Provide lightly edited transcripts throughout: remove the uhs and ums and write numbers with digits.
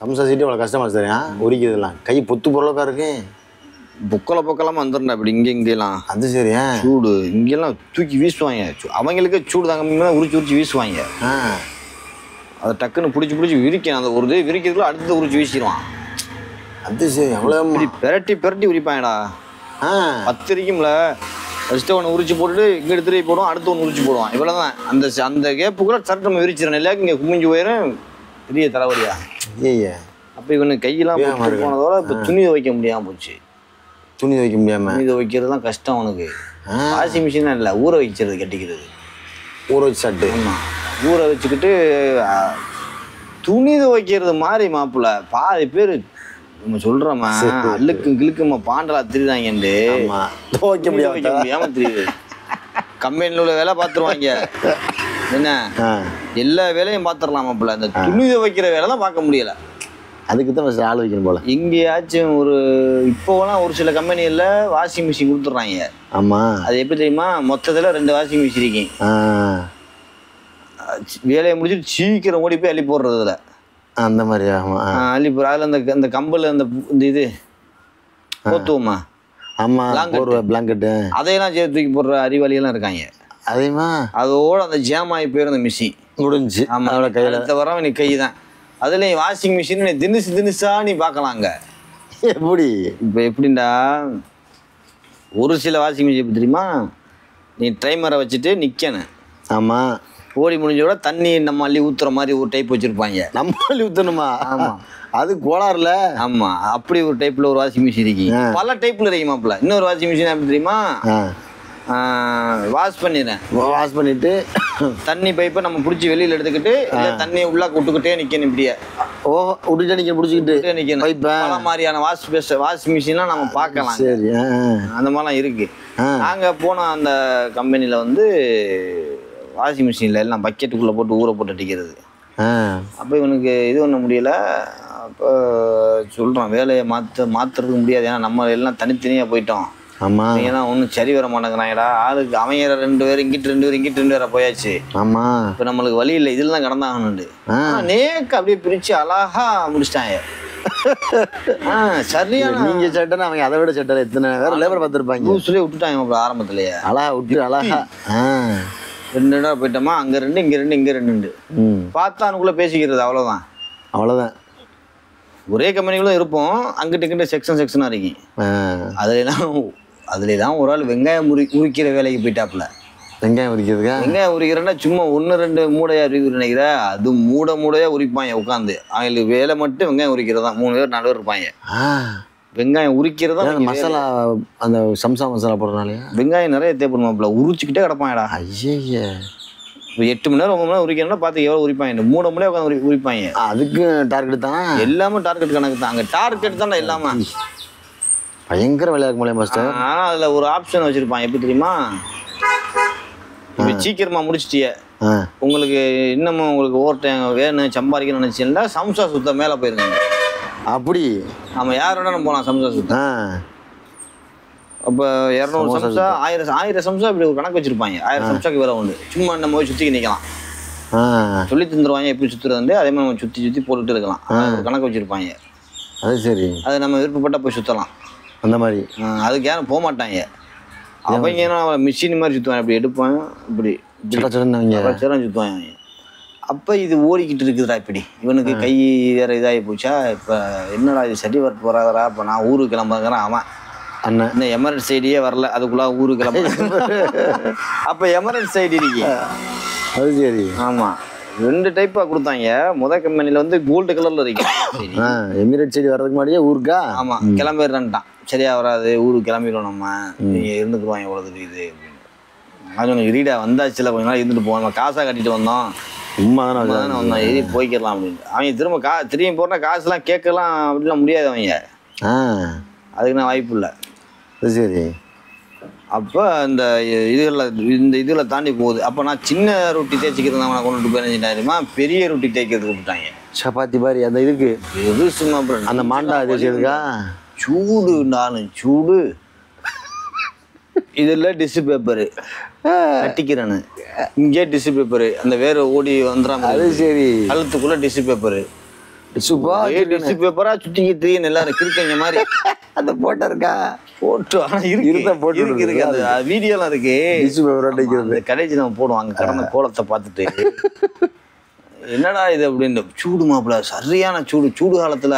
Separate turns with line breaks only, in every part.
சம்சா சீட்டு அவ்வளோ கஷ்டமா சரியா உரிக்கிறதுலாம் கை பொத்து பொருளக்கா இருக்கு.
பொக்கலாமா வந்துடுறா இப்படி இங்கெல்லாம்.
அது சரியா
சூடு இங்கெல்லாம் தூக்கி வீசுவாங்க. அவங்களுக்கே சூடு தாங்க உரிச்சு வீசுவாங்க. அதை டக்குன்னு பிடிச்சி விரிக்கணும். அந்த ஒரு விரிக்கிறதுக்குள்ள அடுத்தது உரிச்சு வீசிடுவான்.
அது சரி அவ்வளோ
பெரட்டி உரிப்பாங்கடா. 10 இருக்கும்ல ஃபஸ்ட்டு ஒன்று உரிச்சு போட்டுட்டு இங்கே எடுத்துகிட்டு போடுவோம், அடுத்து ஒன்று உரிச்சு போடுவான். இவ்வளோ தான். அந்த கேப்புக்குள்ள சட்டை நம்ம விரிச்சிடணும். எல்லாருக்கும் இங்கே குமிஞ்சு போயிடும். பெரிய தலைவலியா.
ஐயா
அப்போ இவனுக்கு கையெல்லாம் போனதோட இப்போ துணி துவைக்க முடியாமல் போச்சு.
துணி துவைக்க முடியாமல்
துணி துவைக்கிறது தான் கஷ்டம் அவனுக்கு. வாஷிங் மிஷின் இல்லை, ஊற வைக்கிறது கட்டிக்கிறது.
ஊற வச்சு சட்டு.
ஆமாம், ஊற வச்சுக்கிட்டு துணி துவைக்கிறது மாதிரி மாப்பிள்ள பாதி பேர் நம்ம சொல்கிறோம்மா அள்ளுக்கும் கிழுக்குமா பாண்டலா திரிதாங்கண்டு
துவைக்க
முடியாம தெரியுது. கம்பெனியில் உள்ள வேலை பார்த்துருவாங்க. என்ன எல்லா வேலையும் பார்த்துடலாம் மாப்பிள்ள. அந்த துணி துவைக்கிற வேலை தான் பார்க்க முடியலை.
அதுக்கு தான் ஆள் வைக்கணும் போல.
எங்கேயாச்சும் இப்போலாம் ஒரு சில கம்பெனியில் வாஷிங் மிஷின் கொடுத்துட்றாங்க.
ஆமாம், அது
எப்படி தெரியுமா? மொத்தத்தில் 2 வாஷிங் மிஷின் இருக்கேன். வேலையை முடிச்சுட்டு சீக்கிரம் ஓடி போய் அள்ளி போடுறதுல
அந்த மாதிரி. ஆமாம்,
அள்ளி போடுற அதில் அந்த கம்பல் இந்த இது போத்துவோமா.
ஆமாம், பிளாங்கெட்டு
அதையெல்லாம் சேர்த்து தூக்கி போடுற அறிவாளியெல்லாம் இருக்காங்க.
அதேமா
அதோட அந்த ஜாம் ஆகி போயிருந்த மிஷின்
முடிஞ்சு.
ஆமாம், கையில் வர நீ கை தான். அதுலேயும் வாஷிங் மிஷின் நீ தினுசா நீ பார்க்கலாங்க.
எப்படி
இப்போ எப்படின்னா ஒரு சில வாஷிங் மிஷின் எப்படி தெரியுமா? நீ டைமரை வச்சுட்டு நிற்கணும்.
ஆமாம்,
ஓடி முடிஞ்சோட தண்ணி நம்ம அள்ளி ஊற்றுற மாதிரி ஒரு டைப் வச்சுருப்பாங்க.
நம்ம அள்ளி ஊற்றணுமா?
ஆமாம்,
அது கோளாறுல.
ஆமாம், அப்படி ஒரு டைப்பில் ஒரு வாஷிங் மிஷின் இருக்கு. பல டைப்பில் இருக்குமாப்பில். இன்னொரு வாஷிங் மிஷின் எப்படி தெரியுமா? வாஷ் பண்ணிட்டு தண்ணி பைப்பை நம்ம பிடிச்சி வெளியில் எடுத்துக்கிட்டு தண்ணியை உள்ளே விட்டுக்கிட்டே நிற்கணும். இப்படியே
விட்டுட்டே நிற்க பிடிச்சிக்கிட்டு
நிற்கணும். மாதிரியான வாஷிங் மிஷின்லாம் நம்ம பார்க்கலாம்.
சரி,
அந்த மாதிரிலாம் இருக்கு. நாங்கள் போன அந்த கம்பெனியில் வாஷிங் மிஷினில் எல்லாம் பக்கெட்டுக்குள்ளே போட்டு ஊற போட்டு அடிக்கிறது. அப்போ இவனுக்கு இது பண்ண முடியலை. அப்போ சொல்கிறான் வேலையை மாற்றுறதுக்கு முடியாது. ஏன்னா நம்ம எல்லாம் தனித்தனியாக போயிட்டோம்.
ஆமாம்,
ஏன்னா ஒன்றும் சரி வர மாட்டேங்கிறாங்கடா. ஆளுக்கு அவங்க 2 பேர் இங்கிட்டு 2 பேர் இங்கிட்டு 2 பேரை போயாச்சு.
ஆமாம்,
இப்போ நம்மளுக்கு வழி இல்லை, இதில் தான் கடந்தாகணுண்டு. நேக்கு அப்படியே பிரித்து அழகா முடிச்சிட்டாங்க. சரியான
நீங்க சட்டை அவங்க அதை விட சட்டை எத்தனை வேற லேபர் பார்த்துருப்பாங்க.
சொல்லி விட்டுட்டாங்க ஆரம்பத்திலேயே.
அழகா விட்டு அழகா
2 இடம் போயிட்டோமா, அங்கே 2 இங்கே 2 இங்கே 2 பார்த்தா அதுக்குள்ளே பேசிக்கிறது.
அவ்வளோதான்.
ஒரே கம்பெனிகளும் இருப்போம், அங்கிட்ட இங்கிட்ட செக்ஷனாக இருக்கீங்க. அதுல தான் ஒரு ஆள் வெங்காயம் உரிக்கிற வேலைக்கு போயிட்டாப்புல.
வெங்காயம்
உரிக்கிறேன்னா சும்மா 1-2 மூடையா நினைக்கிற, அது மூடையா உரிப்பாங்க உட்காந்து. அவங்களுக்கு வேலை மட்டும் வெங்காயம் உரிக்கிறதா. 3 பேர் 4 பேர் இருப்பாங்க. வெங்காயம் உரிக்கிறதா
மசாலா. அந்த சம்சா மசாலா போடுறதுனால
வெங்காயம் நிறைய தேவைப்படுமாப்புல. உரிச்சுக்கிட்டே கிடப்பாங்கடா.
ஐயா,
இப்போ 8 மணி நேரம் 9 மணி நேரம் உரிக்கிறேன்னா பார்த்து எவ்வளோ உரிப்பாங்க. 3 மணி நேரம் உட்காந்து உரிப்பாங்க.
அதுக்கு டார்கெட் தானே.
எல்லாமே டார்கெட் கணக்கு தான். அங்கே டார்கெட் தானே எல்லாமே.
பயங்கர வேலையா இருக்கும் போல மாஸ்டர்.
ஆனால் அதில் ஒரு ஆப்ஷன் வச்சுருப்பான். எப்படி தெரியுமா? இப்போ சீக்கிரமாக முடிச்சிட்டிய, உங்களுக்கு இன்னமும் உங்களுக்கு ஓவர் டைம் வேணும் சம்பாதிக்கணும்னு நினச்சிங்கன்னா சம்சா சுத்த மேலே போயிருங்க.
அப்படி
நம்ம யார் வேணாலும் போகலாம் சம்சா சுத்த. அப்போ 200 சம்சா 1000 சம்சா இப்படி ஒரு கணக்கு வச்சுருப்பாங்க. 1000 சம்சாக்கு வேலை உண்டு. சும்மா நம்ம போய் சுற்றிக்க நிற்கலாம். சொல்லி தந்துடுவாங்க எப்படி சுற்றுறது. அதே மாதிரி நம்ம சுற்றி போட்டுட்டு இருக்கலாம். ஒரு கணக்கு வச்சுருப்பாங்க.
அது சரி,
அது நம்ம விருப்பப்பட்டால் போய் சுற்றலாம்.
அந்த மாதிரி.
அதுக்கு யாரும் போக மாட்டாங்க. அவங்க ஏன்னா மிஷின் மாதிரி சுற்றுவாங்க. இப்படி எடுப்பாங்க, இப்படி சுற்றுவாங்க. அப்போ இது ஓடிக்கிட்டு இருக்குதுடா. இப்படி இவனுக்கு கை வேறு இதாகி போச்சா. இப்போ என்னடா இது சரி வரட்டு வராதரா. இப்போ நான் ஊருக்கு கிளம்புறேங்கிறான் அவன். அண்ணன் இந்த எமரேட்ஸ் ஐடியே வரல, அதுக்குள்ளே ஊருக்கு கிளம்ப. அப்போ எமரேட்ஸ் ஐடி இருக்கு.
அது சரி.
ஆமாம், 2 டைப்பாக கொடுத்தாங்க. முதல் கம்பெனியில் கோல்டு கலரில் இருக்கு.
எமிரேட் சைடு வர்றதுக்கு முன்னாடியே ஊருக்கா.
ஆமாம், கிளம்பிடுறான்ட்டான். சரியா வராது, ஊருக்கு கிளம்பிடுவோம், நம்ம நீங்கள் இருந்துக்குருவாங்க எவ்வளோ தெரியுது அப்படின்னு. அது உனக்கு ரீடா வந்தாச்சுல, கொஞ்ச நாள் இருந்துட்டு போவோம். நம்ம காசாக கட்டிட்டு வந்தோம்,
சும்மா தானே
வந்தோம், ஏறி போய்க்கலாம் அப்படின்னு. அவங்க திரும்பி போகிறனா காசுலாம் கேட்கலாம் அப்படிலாம் முடியாது அவங்க. அதுக்கு நான் வாய்ப்பு இல்லை.
சரி.
அப்போ இந்த இதில் தாண்டி போகுது. அப்போ நான் சின்ன ரொட்டி தேய்ச்சிக்கிறது நான் கொண்டுட்டு போயிருந்தேன்னா பெரிய ரொட்டி தேய்க்கிறதுக்கு விட்டுட்டாங்க.
சப்பாத்தி மாதிரி அந்த இதுக்கு
எது சும்மா
அந்த மாண்டா தேய்ச்சிருக்கா.
சூடு நானும் சூடு. இதில் டிஷ்யூ பேப்பரு கட்டிக்கிறேன்னு இங்கே டிஷ்யூ பேப்பரு அந்த வேறு ஓடி வந்துடாம.
அது சரி.
கழுத்துக்குள்ளே டிஷ்யூ பேப்பரு டிஷ்யூ பேப்பரா சுத்திக்கிட்டு எல்லாரும் கிறுக்கங்க மாதிரி
அந்த போட்டோ இருக்கா?
போட்டோ ஆனா இருக்கு அந்த வீடியோலாம் இருக்கு.
டிஷ்யூ பேப்பர்
கடைசி நம்ம போடுவோம் அங்க கடந்த கோலத்தை பார்த்துட்டு என்னடா இது அப்படின்னு. சூடு மாப்பிள்ள சரியான சூடு. சூடு காலத்துல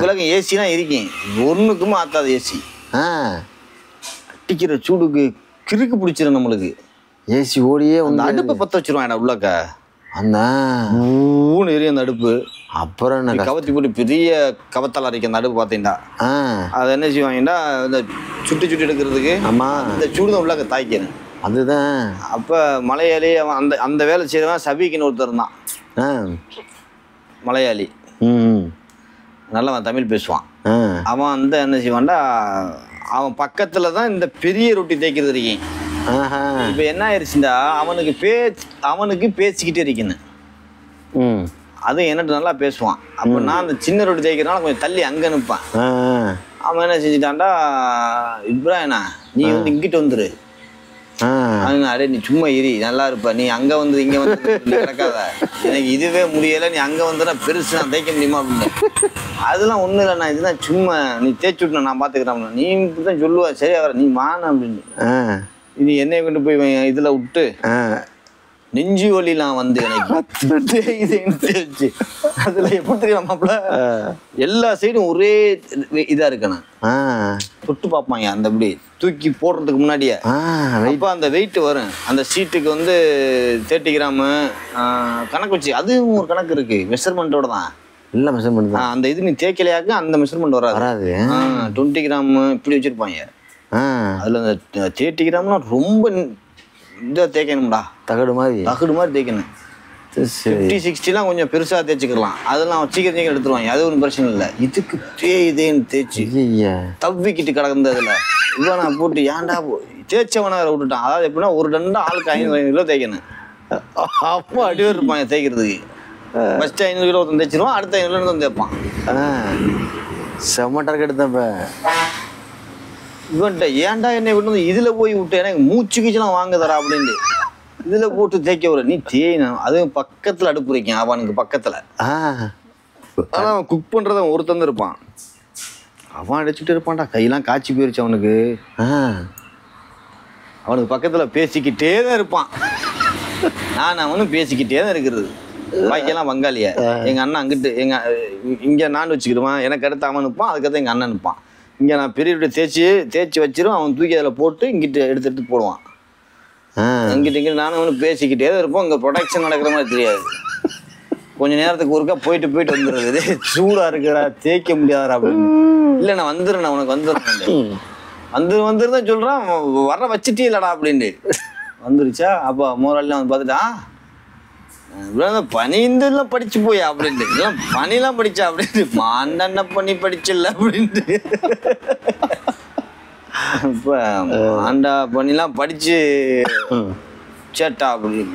விலகு ஏசிலாம் இருக்கேன் ஒண்ணுக்குமே ஆத்தாது ஏசி. அடிக்கிற சூடுக்கு கிறுக்கு பிடிச்சிடும் நம்மளுக்கு.
ஏசி ஓடியே
அந்த அடுப்பை பற்ற வச்சிருவான் உள்ளக்க.
அந்த
ஊன்னு எரியும் அந்த அடுப்பு.
அப்புறம் என்ன
கவத்தி போட்டு பெரிய கவத்தால் அரைக்கும் அந்த அடுப்பு பார்த்தீங்கன்னா. அதை என்ன செய்வாங்கன்னா இந்த சுட்டி சுட்டி எடுக்கிறதுக்கு இந்த சூடு தான் உள்ளக்க தாய்க்கணும்.
அதுதான்.
அப்போ மலையாளி அவன் அந்த அந்த வேலை செய்யறவன் சபிக்குன்னு ஒருத்தர் தான் மலையாளி. நல்லா அவன் தமிழ் பேசுவான். அவன் அந்த என்ன செய்வான்டா அவன் பக்கத்துல தான் இந்த பெரிய ரொட்டி தேய்க்கிறது இருக்கேன். இப்ப என்ன ஆயிடுச்சுண்டா அவனுக்கு பேசிக்கிட்டே இருக்கணும். அது என்னட்டு நல்லா பேசுவான். அப்ப நான் அந்த சின்ன ரொட்டி தேய்க்கிறனால கொஞ்சம் தள்ளி அங்க நிற்பான். அவன் என்ன செஞ்சுட்டான்டா, இப்ராஹினா நீ வந்து இங்கிட்டு வந்துரு, அடே நீ சும்மா இரி நல்லா இருப்ப, நீ அங்க வந்து இங்க வந்து கிடக்காத, எனக்கு இதுவே முடியல, நீ அங்க வந்து பெருசு நான் தேய்க்க முடியுமா அப்படின்னு. அதெல்லாம் ஒண்ணு இல்லை, நான் இதுதான் சும்மா நீ தேய்ச்சி விட்டு நான் பாத்துக்கிறேன். நீ இப்படிதான் சொல்லுவா, சரியா வர நீ மான அப்படின்னு. இது என்னைய கொண்டு போய் இதுல விட்டு நெஞ்சு வலிலாம் வந்து எனக்கு அதுல எப்படி தெரியுமாப்ல, எல்லா சைடும் ஒரே இதா இருக்கணும். தொட்டு பார்ப்பாங்க அந்த அப்படி தூக்கி போடுறதுக்கு முன்னாடியே. அப்போ அந்த வெயிட் வரும். அந்த சீட்டுக்கு வந்து 30 கிராமு கணக்கு வச்சு, அதுவும் ஒரு கணக்கு இருக்கு, மெஷர்மெண்ட்டோட தான்.
இல்லை மெஷர்மெண்ட் தான் அந்த
இது நீ தேய்க்கலையாக்க அந்த மெஷர்மெண்ட் வராது. 20 கிராம் இப்படி வச்சிருப்பாங்க. அதுல அந்த 30 கிராம்லாம் ரொம்ப இதாக தேய்க்கணும்டா, தகடு மாதிரி தேய்க்கணும். 50, 60லாம் கொஞ்சம் பெருசாக தேய்ச்சிக்கலாம். அதெல்லாம் சீக்கிரம் எடுத்துருவாங்க, அது ஒன்றும் பிரச்சனை இல்லை. இதுக்கு இதேன்னு தேய்ச்சி தவ்விக்கிட்டு கிடந்ததுல இவனை போட்டு ஏன்டா தேய்ச்சவனை விட்டுட்டான். அதாவது எப்படின்னா ஒரு ரெண்டு ஆளுக்கு 500 கிலோ தேய்க்கணும். அப்போ அடிவர் இருப்பாங்க தேய்க்கிறதுக்கு. ஃபஸ்ட்டு 500 கிலோ ஒருத்தன் தேய்ச்சிருவான், அடுத்த 500 கிலோ தேய்ப்பான்.
செம்ம டார்கெட் எடுத்தப்ப
இவன்ட்ட ஏன்டா என்னை விட்டு இதுல போய் விட்டு எனக்கு மூச்சு கீச்சலாம் வாங்குதரா அப்படின்னு இதுல போட்டு தேய்க்க வர நீ தேய்ணும். அதுவும் பக்கத்துல அடுப்பு வைக்கேன் அவனுக்கு பக்கத்துல. ஆனா அவன் குக் பண்றத ஒருத்தந்து இருப்பான், அவன் அடிச்சுட்டு இருப்பான்டா, கையெல்லாம் காய்ச்சி போயிருச்சு அவனுக்கு. அவனுக்கு பக்கத்துல பேசிக்கிட்டே தான் இருப்பான். அவனும் பேசிக்கிட்டே தான் இருக்கிறது. பாக்கியெல்லாம் வங்காளிய. எங்க அண்ணன் அங்கிட்டு இங்க நான் வச்சுக்கிடுவான், எனக்கு அடுத்து அவன் நிற்பான், அதுக்கடுத்து எங்க அண்ணன் நிற்பான். இங்க நான் பெரிய தேய்ச்சி வச்சிரும், அவன் தூக்கி அதில் போட்டு இங்கிட்டு எடுத்து போடுவான். இங்கிட்டு நானும் அவனு பேசிக்கிட்டே தான் இருப்போம். இங்கே ப்ரொடக்ஷன் நடக்கிற மாதிரி தெரியாது. கொஞ்ச நேரத்துக்கு ஒருக்கா போயிட்டு வந்துடுறது, சூடா இருக்கிறா தேய்க்க முடியாதா அப்படின்னு. இல்லை நான் வந்துடுறேன், உனக்கு வந்துடுறேன் வந்துருதான் சொல்றான். வர வச்சுட்டே இல்லடா அப்படின்ட்டு வந்துருச்சா. அப்போ முதலாளிலாம் வந்து பார்த்துட்டான், பனிந்தெல்லாம் படிச்சு போயா அப்படின்ட்டு, எல்லாம் பனிலாம் படிச்சா அப்படின்ட்டு, மாண்டன்ன பண்ணி படிச்சில்ல அப்படின்ட்டு. இப்ப மாண்டா பண்ணிலாம் படிச்சு சேட்டா அப்படின்னு.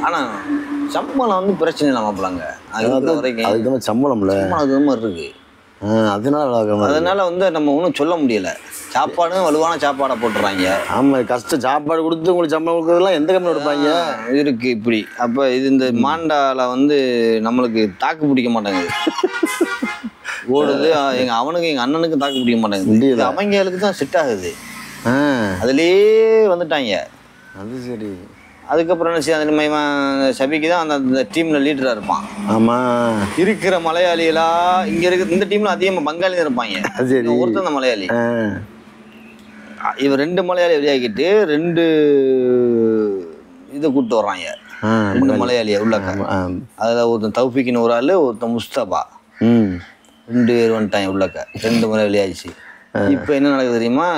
ஆனா சம்பளம் வந்து பிரச்சனை இல்லாம போலாங்க.
அதுக்கு சம்பளம்ல
அது மாதிரி இருக்கு.
அதனால
வந்து நம்ம ஒன்றும் சொல்ல முடியல. சாப்பாடு வலுவான சாப்பாடை போட்டுறாங்க.
ஆமா, கஷ்ட சாப்பாடு கொடுத்து உங்களுக்கு சம்பளம் கொடுக்கறதுலாம் எந்த கம்பெனி கொடுப்பாங்க
இருக்கு இப்படி. அப்ப இது இந்த மாண்டால வந்து நம்மளுக்கு தாக்கு பிடிக்க மாட்டேங்குது, ஓடுது. அவனுக்கு எங்க அண்ணனுக்கு தாக்கு பிடிக்க மாட்டேங்குது. அவங்களுக்கு தான் செட் ஆகுது, அதுலயே வந்துட்டாங்க.
அது சரி.
அதுக்கப்புறம் என்ன செய்ய, சபிக்கு தான் அந்த டீம்ல லீடரா இருப்பான்.
ஆமா,
இருக்கிற மலையாளிகளா இங்க இருக்கு. இந்த டீம்ல அதிகமா பங்காளி தான் இருப்பாங்க. ஒருத்தர் அந்த மலையாளி, இவன் 2 மலையாளி வெளியாகிட்டு 2 இதை கூப்பிட்டு வர்றாங்க. 2 மலையாளியா உள்ளக்க. அதுல ஒருத்தன் தௌஃபிக்னு ஒரு ஆளு, ஒருத்தன் முஸ்தபா, 2 பேர் வந்துட்டாங்க உள்ளக்க. 2 முறை வெளியாகிச்சு. இப்ப என்ன நடக்குது தெரியுமா,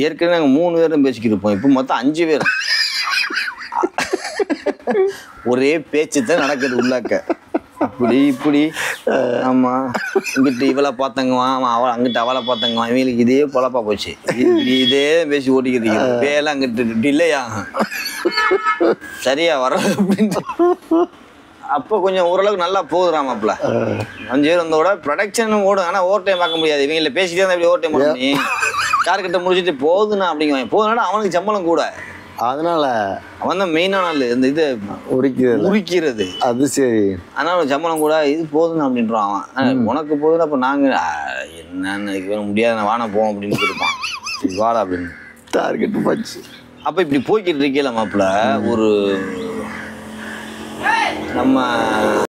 ஏற்கனவே நாங்க 3 பேரும் பேசிக்கிட்டு இருப்போம், இப்ப மொத்தம் 5 பேர். ஒரே பேச்சு தான் நடக்குது உள்ளாக்க. அப்படி இப்படி. ஆமா, இங்கிட்டு இவளை பார்த்தங்குவான், அவன் அங்கிட்டு அவளை பார்த்தங்குவான். இவங்களுக்கு இதே பொழப்பா போச்சு. இதே பேசி ஓட்டிக்கிட்டு வேலை அங்கிட்டு டிலே ஆகும், சரியா வர அப்படின்ட்டு. அப்போ கொஞ்சம் ஓரளவுக்கு நல்லா போகுதுறாமாப்ல. 5 பேர் வந்தோட ப்ரொடக்ஷன் ஓடும். ஆனால் ஓவர் டைம் பார்க்க முடியாது. இவங்கள பேசிட்டே இருந்தால் எப்படி ஓவர் டைம் பண்ணி டார்கெட்டை முடிச்சுட்டு போகுதுண்ணா அப்படிங்குவாங்க. போகுதுனால அவனுக்கு சம்பளம் கூட.
அதனால
அவன் தான் மெயினான ஆள் இந்த இதை உரிக்கிறது.
அது சரி.
அதனால சம்பளம் கூட இது போதும் அப்படின்றான் அவன். உனக்கு போதும். அப்போ நாங்கள் என்னன்னு முடியாது, நான் வான போவோம் அப்படின்னு சொல்லிப்பான். சரி வாடா அப்படின்னு
டார்கெட் போச்சு.
அப்போ இப்படி போய்கிட்டு இருக்கல மாப்பிள்ள ஒரு நம்ம